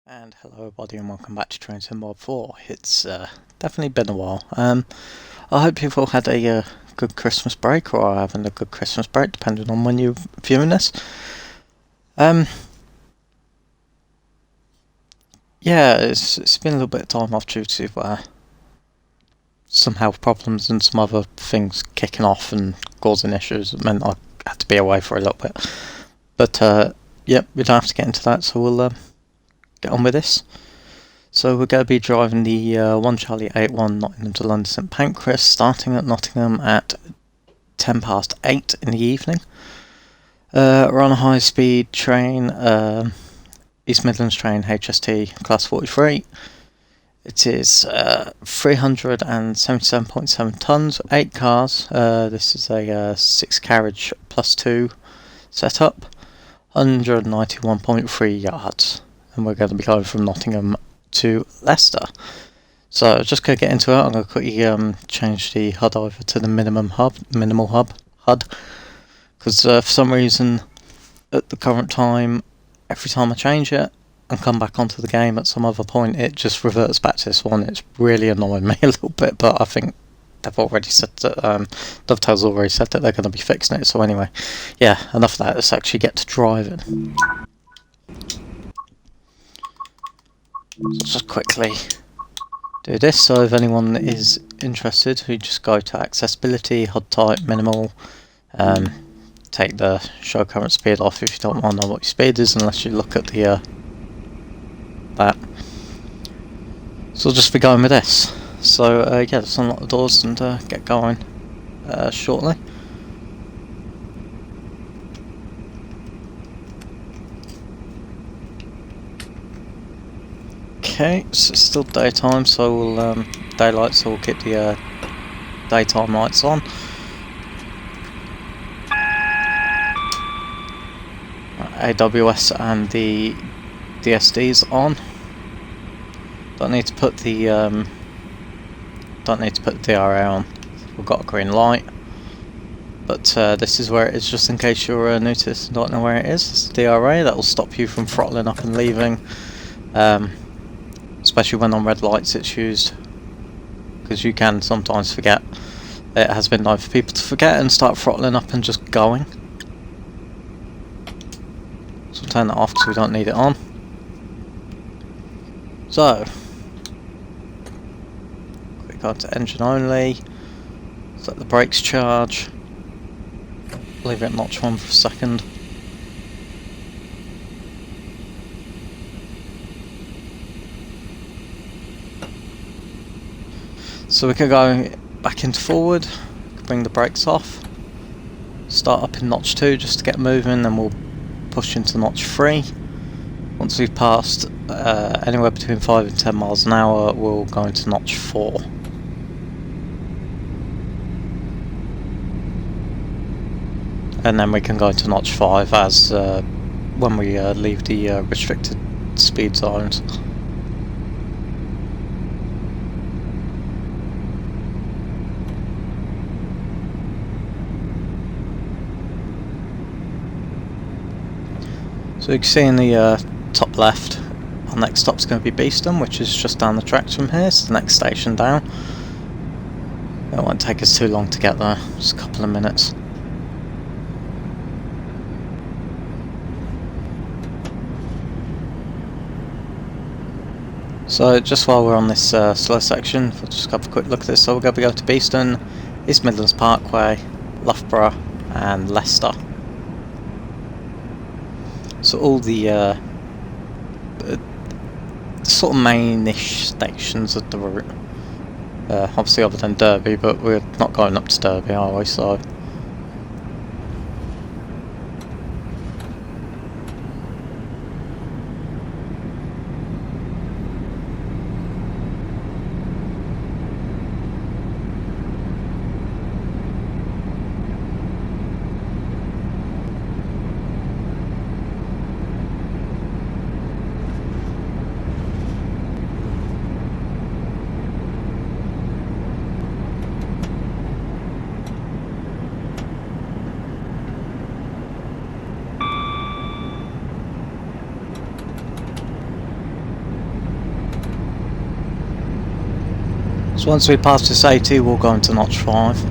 And hello everybody and welcome back to Train Sim Mod 4. It's definitely been a while. I hope you've all had a good Christmas break, or are having a good Christmas break, depending on when you're viewing this. Yeah, it's been a little bit of time off due to some health problems and some other things kicking off and causing issues. It meant I had to be away for a little bit. But yep, we don't have to get into that, so we'll get on with this. So we're going to be driving the 1 Charlie 81 Nottingham to London St Pancras, starting at Nottingham at 8:10 in the evening. We're on a high-speed train, East Midlands train HST class 43. It is 377.7 tonnes, 8 cars. This is a 6 carriage plus 2 setup, 191.3 yards. And we're going to be going from Nottingham to Leicester. So just going to get into it. I'm going to quickly change the HUD over to the minimal HUD, because for some reason at the current time, every time I change it and come back onto the game at some other point, it just reverts back to this one. It's really annoying me a little bit, but I think they've already said that Dovetail's already said that they're going to be fixing it. So anyway, yeah, enough of that. Let's actually get to driving. Just quickly do this, so if anyone is interested, we just go to accessibility, HUD type, minimal, take the show current speed off if you don't want to know what your speed is unless you look at the that. So we'll just be going with this. So yeah, let's unlock the doors and get going shortly. Okay, so it's still daytime, so we'll daylight, so we'll keep the daytime lights on. AWS and the DSDs on. Don't need to put the DRA on. We've got a green light, but this is where it is, just in case you're new to this and don't know where it is. It's the DRA that will stop you from throttling up and leaving. Especially when on red lights it's used, because you can sometimes forget. It has been known for people to forget and start throttling up and just going. So we'll turn that off because we don't need it on. So, quick go to engine only, let the brakes charge, leave it at notch 1 for a second. So we can go back into forward, bring the brakes off, start up in notch 2 just to get moving, then we'll push into notch 3. Once we've passed anywhere between 5 and 10 miles an hour, we'll go into notch 4. And then we can go into notch 5 as when we leave the restricted speed zones. So you can see in the top left, our next stop's going to be Beeston, which is just down the tracks from here. It's the next station down. It won't take us too long to get there, just a couple of minutes. So just while we're on this slow section, we'll just have a quick look at this. So we're going to go to Beeston, East Midlands Parkway, Loughborough and Leicester. So all the sort of main-ish stations of the route. Obviously other than Derby, but we're not going up to Derby, are we? So So once we pass this 80, we'll go into notch 5.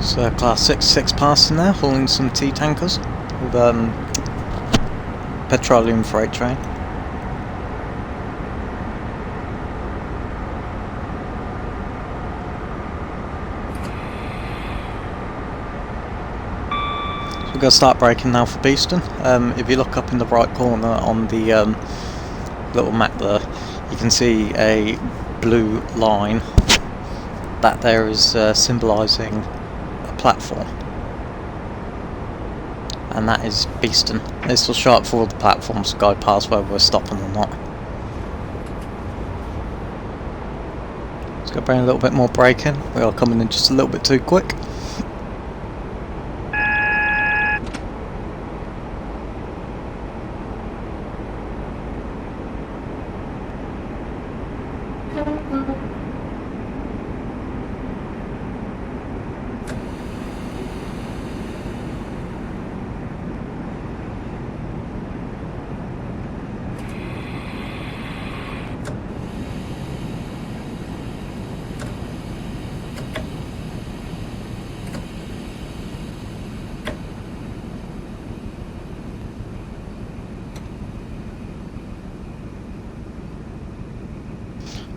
So class 6 passing there, hauling some tea tankers with petroleum freight train. So we're going to start braking now for Beeston. If you look up in the right corner on the little map there, you can see a blue line. That there is symbolising platform, and that is Beeston. This will show up for all the platforms to go past whether we're stopping or not. Let's go bring a little bit more brake in. We are coming in just a little bit too quick.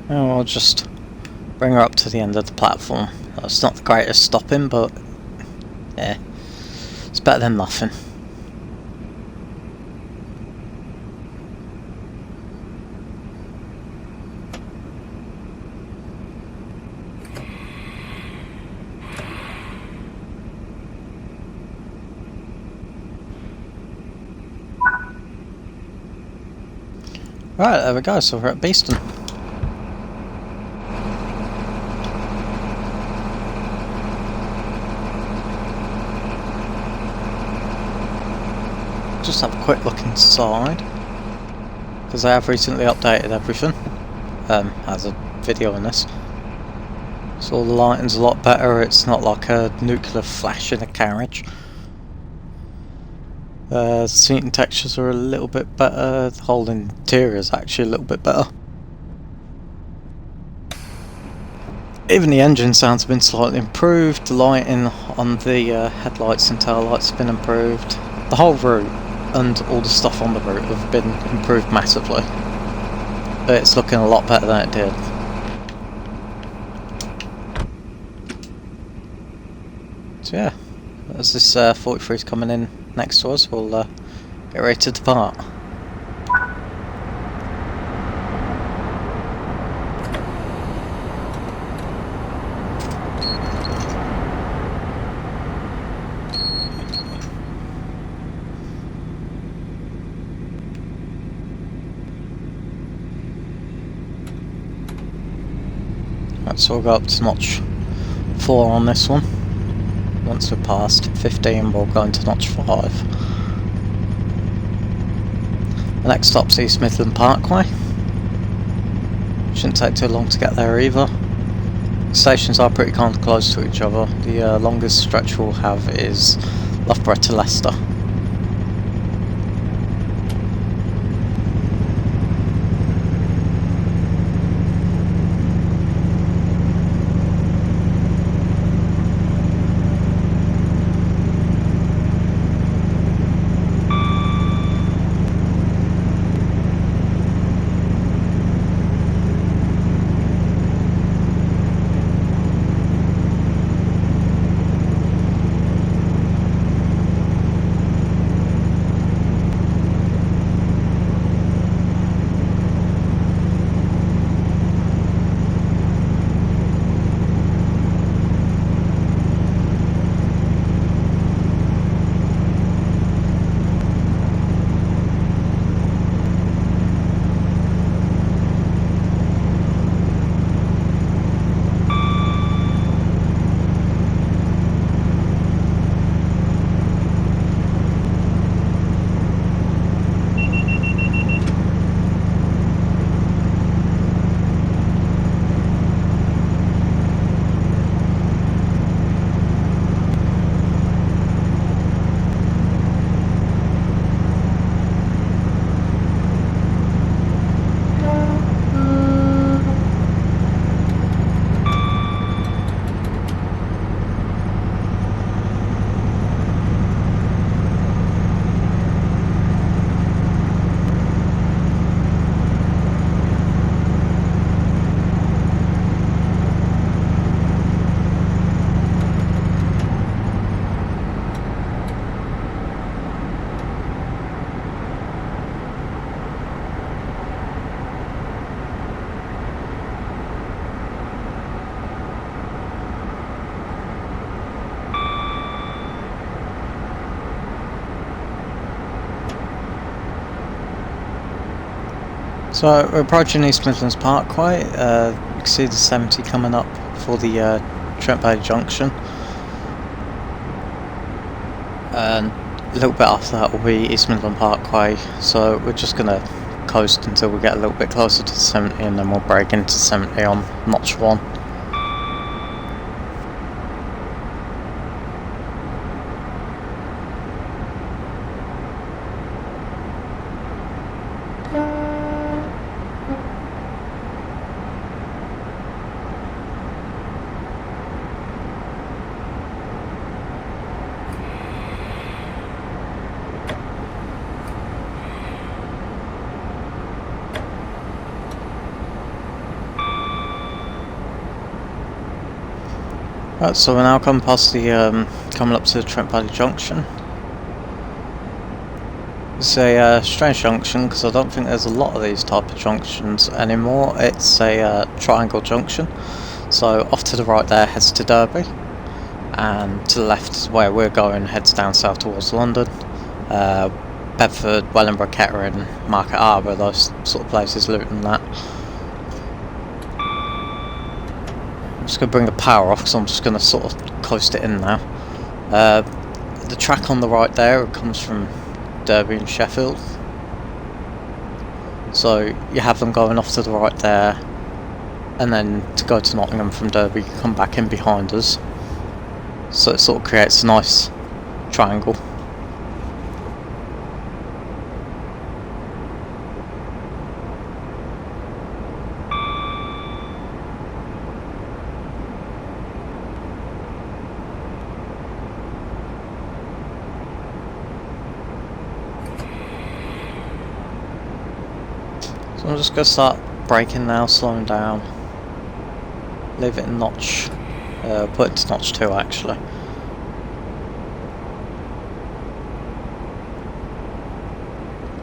And we'll just bring her up to the end of the platform. It's not the greatest stopping, but yeah, it's better than nothing. Right, there we go, so we're at Beeston. Just have a quick look inside, because I have recently updated everything as a video in this, so all the lighting's a lot better. It's not like a nuclear flash in a carriage. Seating textures are a little bit better. The whole interior is actually a little bit better. Even the engine sounds have been slightly improved. The lighting on the headlights and taillights have been improved. The whole route and all the stuff on the route have been improved massively. It's looking a lot better than it did. So yeah, as this 43 is coming in next to us, we'll get ready to depart. Right, so we'll go up to notch 4 on this one. Once we're past 15, we'll go into notch 5. The next stop's East Midland Parkway. Shouldn't take too long to get there either. Stations are pretty kind of close to each other. The longest stretch we'll have is Loughborough to Leicester. So we're approaching East Midlands Parkway. You can see the 70 coming up for the Trent Bay Junction, and a little bit after that will be East Midland Parkway. So we're just going to coast until we get a little bit closer to the 70, and then we'll break into 70 on Notch 1. Right, so we're now coming past the coming up to the Trent Bay Junction. It's a strange junction because I don't think there's a lot of these type of junctions anymore. It's a triangle junction. So off to the right there heads to Derby, and to the left where we're going heads down south towards London. Bedford, Wellingborough, Kettering, Market Harbour, those sort of places, Luton, that. I'm just going to bring the power off because I'm just going to sort of coast it in now. The track on the right there comes from Derby and Sheffield. So you have them going off to the right there, and then to go to Nottingham from Derby you come back in behind us. So it sort of creates a nice triangle. So I'm just going to start braking now, slowing down, leave it in notch, put it to notch 2 actually.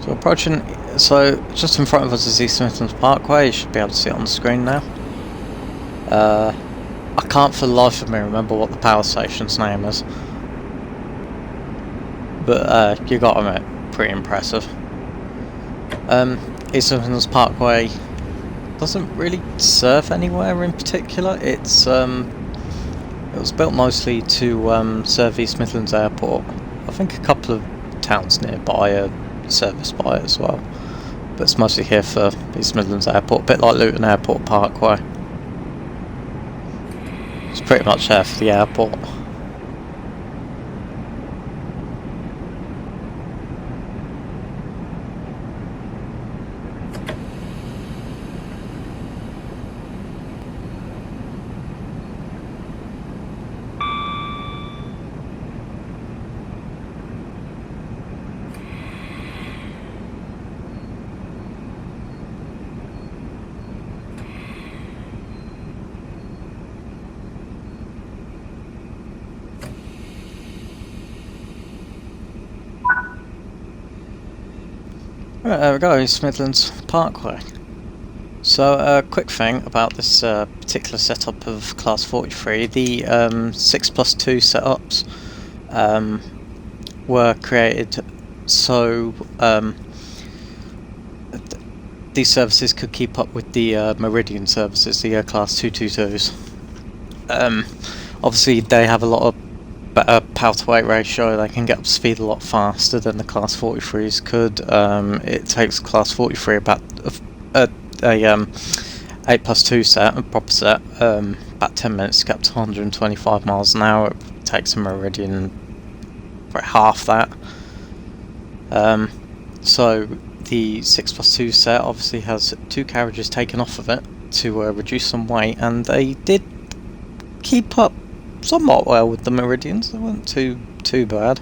So approaching, so just in front of us is East Midlands Parkway. You should be able to see it on the screen now. I can't for the life of me remember what the power station's name is, but you got to admit, pretty impressive. East Midlands Parkway doesn't really serve anywhere in particular. It was built mostly to serve East Midlands Airport. I think a couple of towns nearby are serviced by it as well. but it's mostly here for East Midlands Airport, a bit like Luton Airport Parkway. It's pretty much there for the airport. Right, there we go, East Midlands Parkway. So, a quick thing about this particular setup of Class 43, the 6+2 setups were created so these services could keep up with the Meridian services, the Class 222s. Obviously, they have a lot of better power to weight ratio. They can get up to speed a lot faster than the Class 43s could. It takes Class 43 about a 8+2 set, a proper set, about 10 minutes to get up to 125 miles an hour. It takes a Meridian for half that. So the 6+2 set obviously has 2 carriages taken off of it to reduce some weight, and they did keep up somewhat well with the Meridians. They weren't too bad.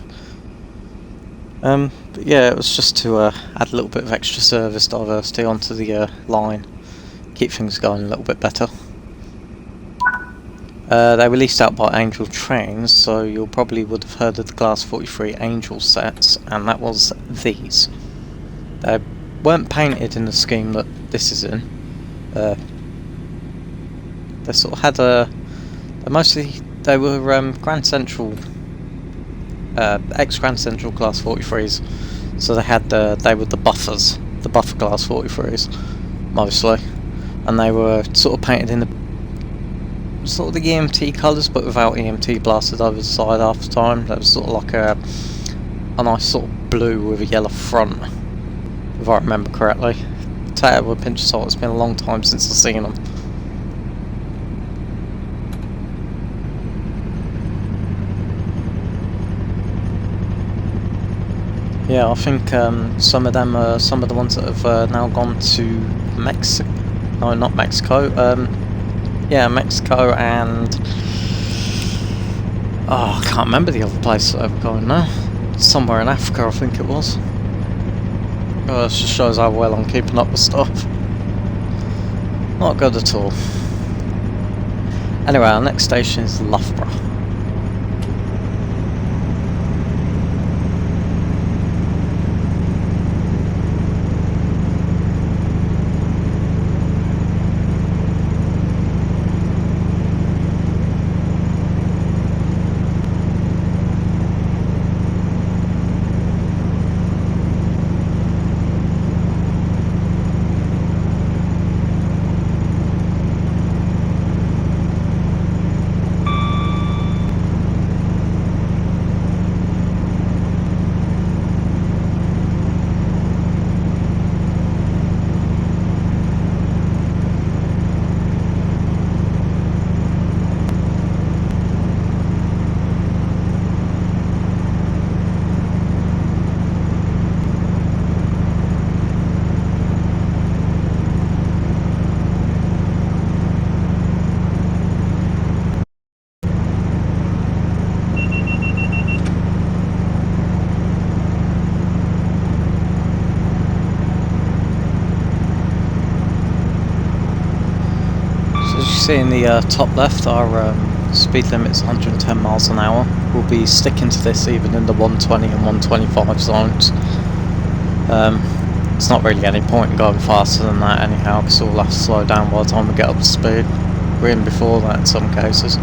But yeah, it was just to add a little bit of extra service diversity onto the line, keep things going a little bit better. They were leased out by Angel Trains, so you probably would have heard of the Class 43 Angel sets, and that was these. They weren't painted in the scheme that this is in. They sort of had they were Grand Central, ex-Grand Central Class 43s, so they were the buffer Class 43s, mostly, and they were sort of painted in the EMT colours, but without EMT blasted over the side half the time. That was sort of like a nice sort of blue with a yellow front, if I remember correctly. Take it with a pinch of salt, it's been a long time since I've seen them. Yeah, I think some of them are some of the ones that have now gone to Mexico. No, not Mexico. Yeah, Mexico and I can't remember the other place that they were going now. Somewhere in Africa, I think it was. It just shows how well I'm keeping up with stuff. Not good at all. Anyway, our next station is Loughborough. See in the top left, our speed limit is 110 miles an hour. We'll be sticking to this even in the 120 and 125 zones. It's not really any point in going faster than that anyhow, because we'll have to slow down by the time we get up to speed. We're in before that in some cases.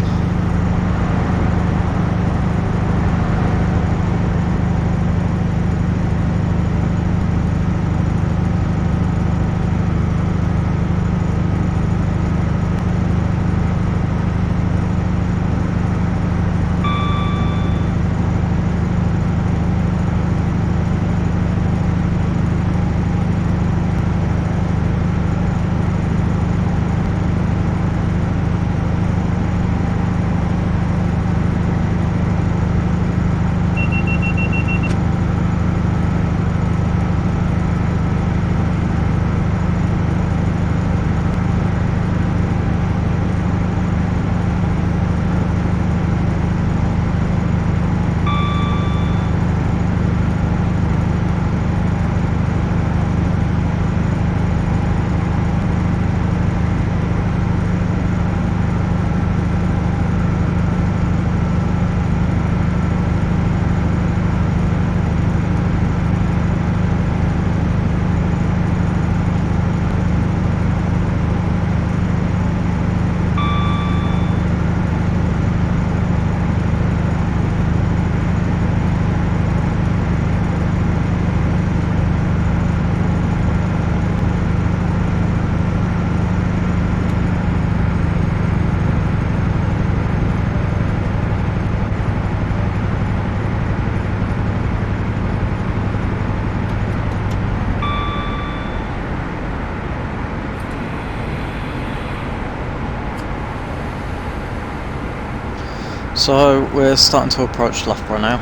So we're starting to approach Loughborough now.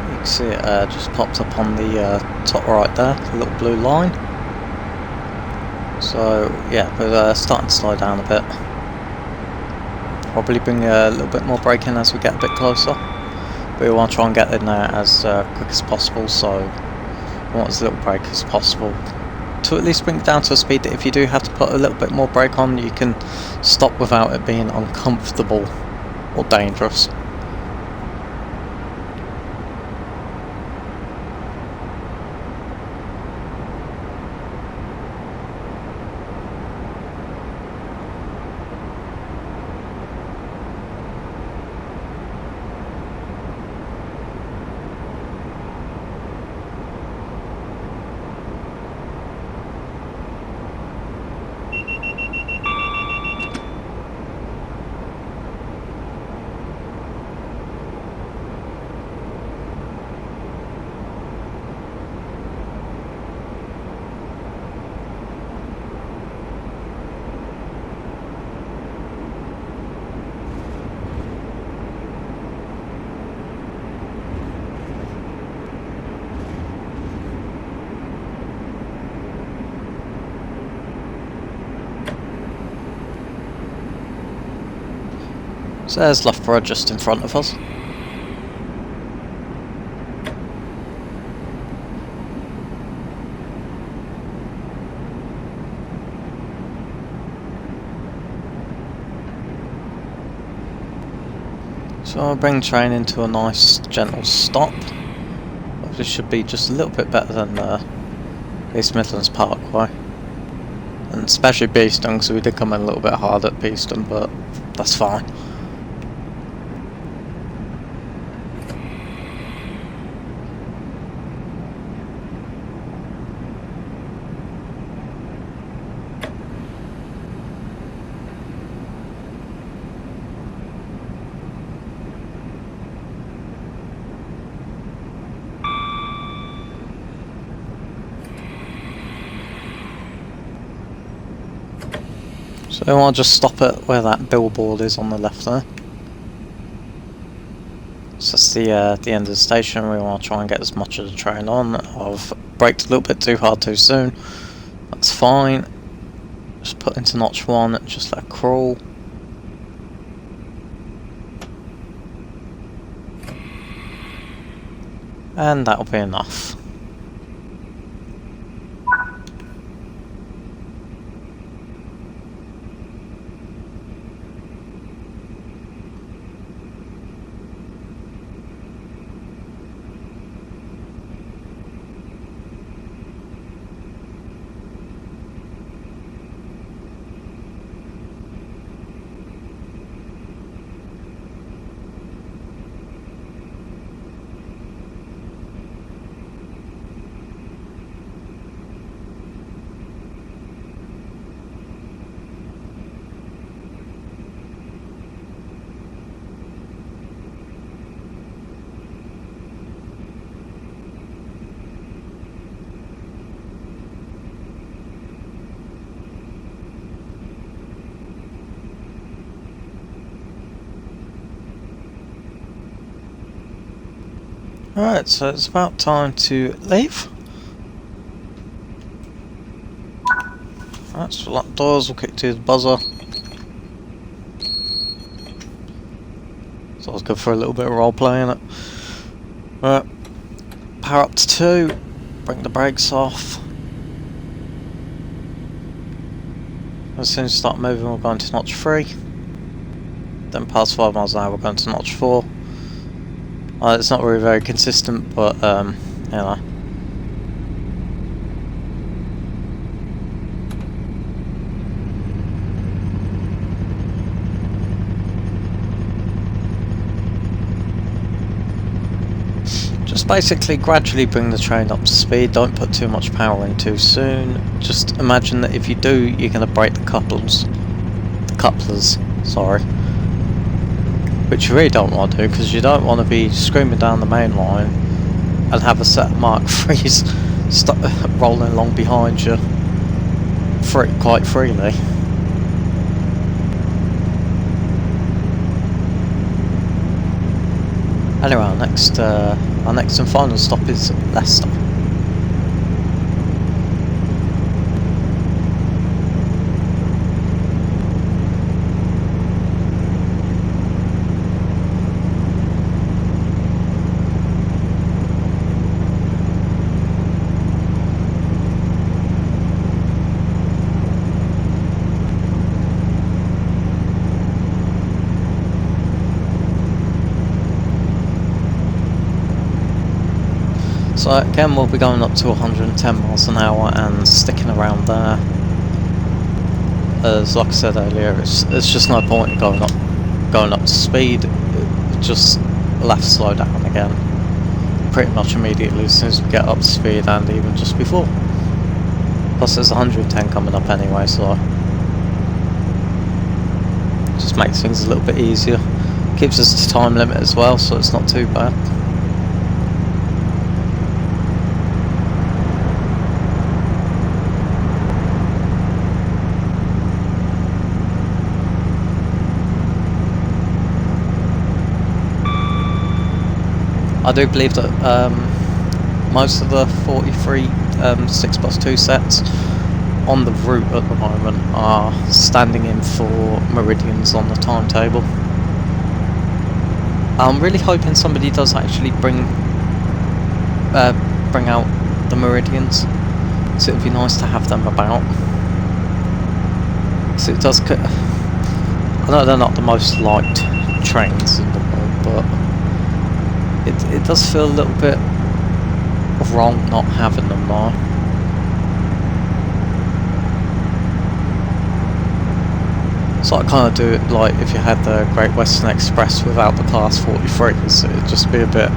You can see it just popped up on the top right there, the little blue line. So yeah, we're starting to slow down a bit. Probably bring a little bit more braking as we get a bit closer. But we want to try and get in there as quick as possible, so we want as little brake as possible to at least bring it down to a speed that if you do have to put a little bit more brake on, you can stop without it being uncomfortable or dangerous. So there's Loughborough just in front of us. So I'll bring the train into a nice gentle stop. This should be just a little bit better than East Midlands Parkway. And especially Beeston, because we did come in a little bit hard at Beeston, but that's fine. So I'll just stop it where that billboard is on the left there. So that's the end of the station. We want to try and get as much of the train on. I've braked a little bit too hard too soon. That's fine. Just put into notch 1 and just let it crawl. And that'll be enough. Alright, so it's about time to leave. Alright, so lock doors, we'll kick to the buzzer. So I was good for a little bit of role playing it. Right, power up to 2, bring the brakes off. As soon as we start moving, we're going to notch 3. Then past 5 miles an hour, we're going to notch 4. It's not really very consistent, but you know. Just basically gradually bring the train up to speed. Don't put too much power in too soon. Just imagine that if you do, you're going to break the couplers, sorry. Which you really don't want to do, because you don't want to be screaming down the main line and have a set of Mark III's rolling along behind you quite freely. Anyway, our next and final stop is Leicester. So again, we'll be going up to 110 miles an hour and sticking around there. As like I said earlier, it's just no point in going up to speed. Just we'll have to slow down again, pretty much immediately as soon as we get up to speed, and even just before. Plus, there's 110 coming up anyway, so just makes things a little bit easier. Keeps us to time limit as well, so it's not too bad. I do believe that most of the 43 6+2 sets on the route at the moment are standing in for meridians on the timetable. I'm really hoping somebody does actually bring out the meridians, so it would be nice to have them about. So it does. I know they're not the most liked trains in the world, but it does feel a little bit wrong not having them now. So I kind of do it like if you had the Great Western Express without the Class 43s, it'd just be a bit,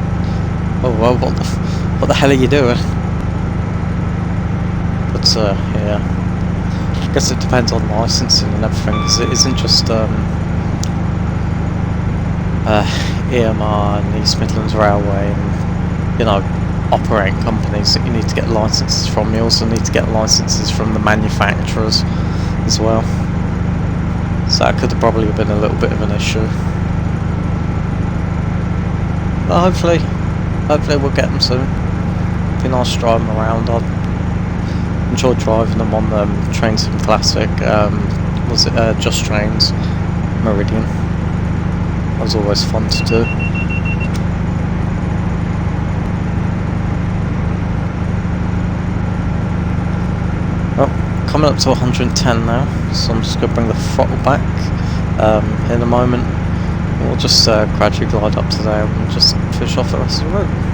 oh well, what the hell are you doing? But yeah, I guess it depends on licensing and everything, because it isn't just EMR and East Midlands Railway and, you know, operating companies that you need to get licenses from. You also need to get licenses from the manufacturers as well. So that could have probably been a little bit of an issue. But hopefully we'll get them soon. Be nice to drive them around. I enjoyed driving them on the Train Sim Classic. Was it Just Trains Meridian? That was always fun to do. Well, coming up to 110 now, so I'm just going to bring the throttle back in a moment. We'll just gradually glide up to there and we'll just finish off the rest of the route.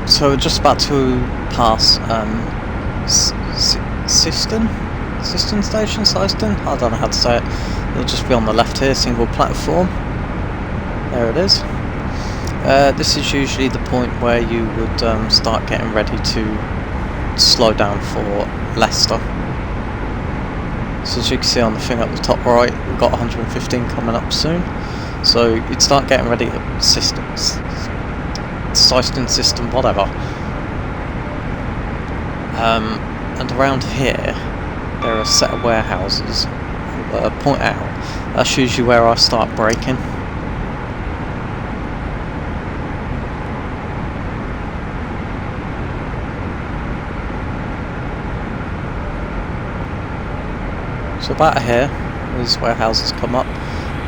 So we're just about to pass Siston Station? Siston? I don't know how to say it. It'll just be on the left here, single platform. There it is. This is usually the point where you would start getting ready to slow down for Leicester. So as you can see on the thing at the top right, we've got 115 coming up soon. So you'd start getting ready to systems, System whatever. And around here, there are a set of warehouses. Point out, that's usually where I start braking. So about here is where houses come up.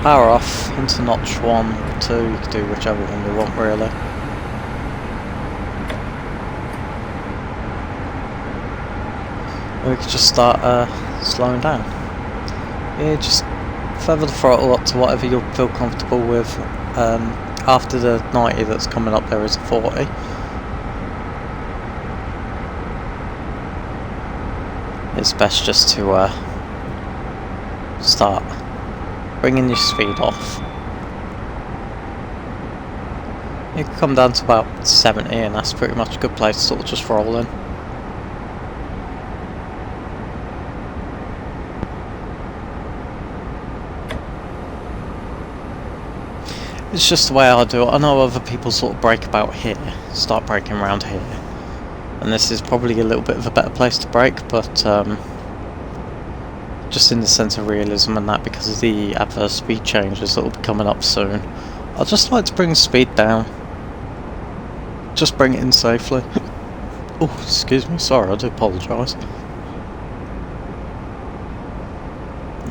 Power off into notch 1 or 2, you can do whichever one you want really. And we can just start slowing down. Yeah, just feather the throttle up to whatever you feel comfortable with. After the 90 that's coming up there is a 40. It's best just to start bringing your speed off. You can come down to about 70 and that's pretty much a good place to sort of just roll in. It's just the way I do it. I know other people sort of brake about here, start braking around here. And this is probably a little bit of a better place to brake, but just in the sense of realism and that, because of the adverse speed changes that will be coming up soon, I'd just like to bring the speed down. Just bring it in safely. Oh, excuse me, sorry, I do apologise.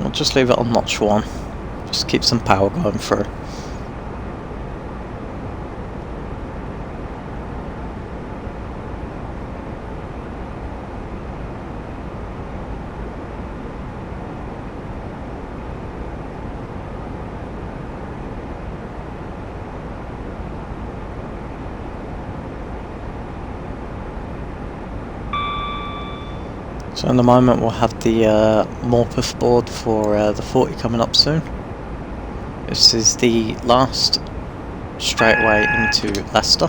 I'll just leave it on notch 1. Just keep some power going through. So in the moment we'll have the Morpeth board for the 40 coming up soon. This is the last straightaway into Leicester,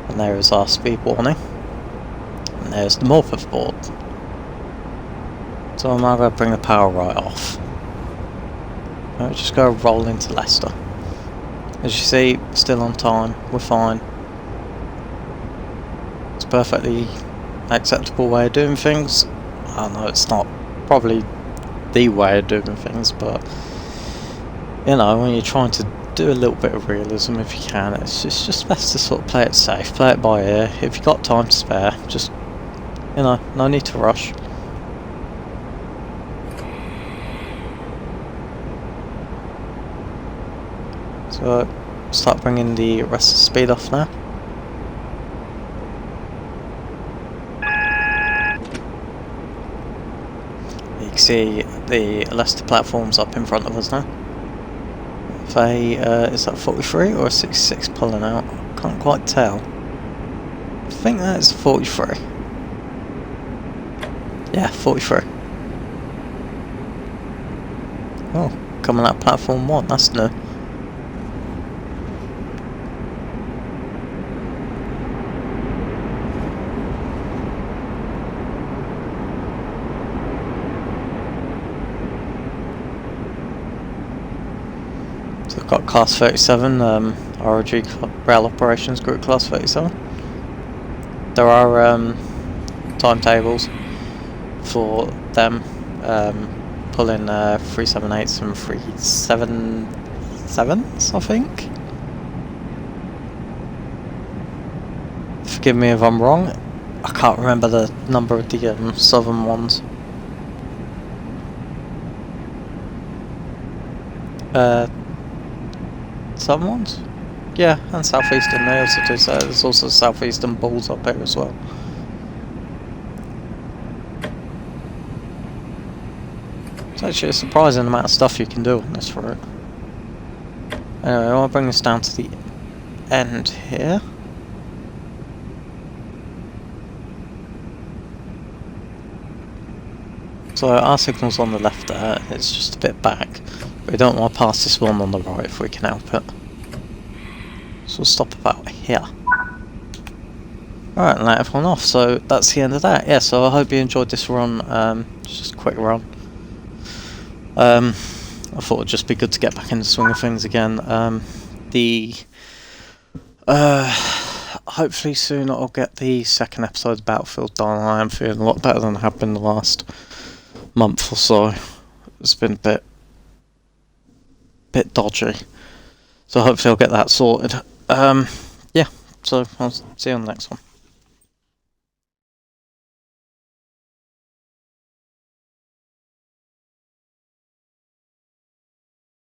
and there is our speed warning. And there's the Morpeth board. So I'm now going to bring the power right off. I'll just go roll into Leicester. As you see, still on time, we're fine. It's a perfectly acceptable way of doing things. I know it's not probably the way of doing things, but you know, when you're trying to do a little bit of realism, if you can, it's just best to sort of play it safe, play it by ear. If you've got time to spare, just, you know, no need to rush. So start bringing the rest of the speed off now. You can see the Leicester platforms up in front of us now. Is that 43 or 66 pulling out? Can't quite tell. I think that is 43. Yeah, 43. Oh, coming out platform 1, that's new. So I've got Class 37, ROG Rail Operations Group Class 37. There are timetables for them pulling 378s and 377s, I think. Forgive me if I'm wrong, I can't remember the number of the southern ones. Southern ones? Yeah, and southeastern, they also do so. There's also southeastern balls up here as well. It's actually a surprising amount of stuff you can do on this route. Anyway, I'll bring this down to the end here. So our signal's on the left there, it's just a bit back. We don't want to pass this one on the right if we can help it. So we'll stop about here. Alright, and let everyone off. So that's the end of that. Yeah, so I hope you enjoyed this run. Just a quick run. I thought it'd just be good to get back in the swing of things again. Hopefully soon I'll get the second episode of Battlefield done. I am feeling a lot better than I have been the last month or so. It's been a bit dodgy. So hopefully I'll get that sorted. Yeah, so I'll see you on the next one.